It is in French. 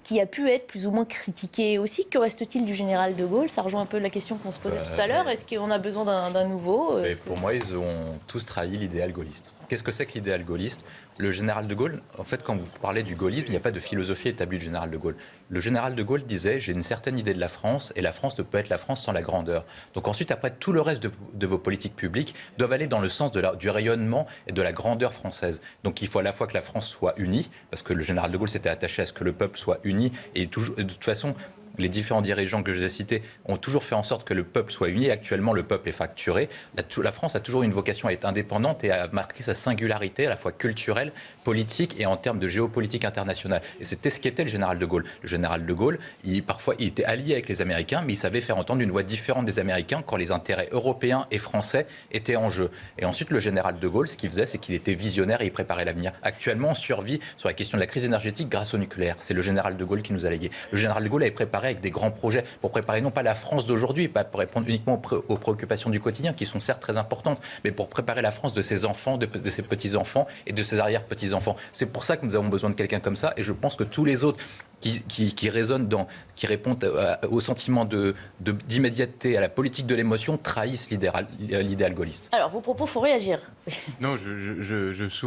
qui a pu être plus ou moins critiqué aussi. Que reste-t-il du général de Gaulle? Ça rejoint un peu la question qu'on se posait tout à l'heure. Est-ce qu'on a besoin d'un nouveau? Pour moi, ils ont tous trahi l'idéal gaulliste. Qu'est-ce que c'est que l'idéal gaulliste? Le général de Gaulle, en fait, quand vous parlez du gaullisme, il n'y a pas de philosophie établie du général de Gaulle. Le général de Gaulle disait: j'ai une certaine idée de la France, et la France ne peut être la France sans la grandeur. Donc ensuite, après, tout le reste de vos politiques publiques doivent aller dans le sens du rayonnement et de la grandeur française. Donc il faut à la fois que la France soit unie, parce que le général de Gaulle s'était attaché à ce que le peuple soit uni, et toujours, de toute façon, les différents dirigeants que je vous ai cités ont toujours fait en sorte que le peuple soit uni. Actuellement, le peuple est fracturé. La France a toujours eu une vocation à être indépendante et à marquer sa singularité, à la fois culturelle, politique et en termes de géopolitique internationale. Et c'était ce qu'était le général de Gaulle. Le général de Gaulle, parfois, il était allié avec les Américains, mais il savait faire entendre une voix différente des Américains quand les intérêts européens et français étaient en jeu. Et ensuite, le général de Gaulle, ce qu'il faisait, c'est qu'il était visionnaire et il préparait l'avenir. Actuellement, on survit sur la question de la crise énergétique grâce au nucléaire. C'est le général de Gaulle qui nous a légué. Le général de Gaulle avait préparé avec des grands projets pour préparer non pas la France d'aujourd'hui, pas pour répondre uniquement aux préoccupations du quotidien, qui sont certes très importantes, mais pour préparer la France de ses enfants, de ses petits-enfants et de ses arrière-petits-enfants. C'est pour ça que nous avons besoin de quelqu'un comme ça, et je pense que tous les autres qui résonnent qui répondent au sentiment d'immédiateté, à la politique de l'émotion, trahissent l'idéal gaulliste. Alors, vos propos, il faut réagir. Non, je souris.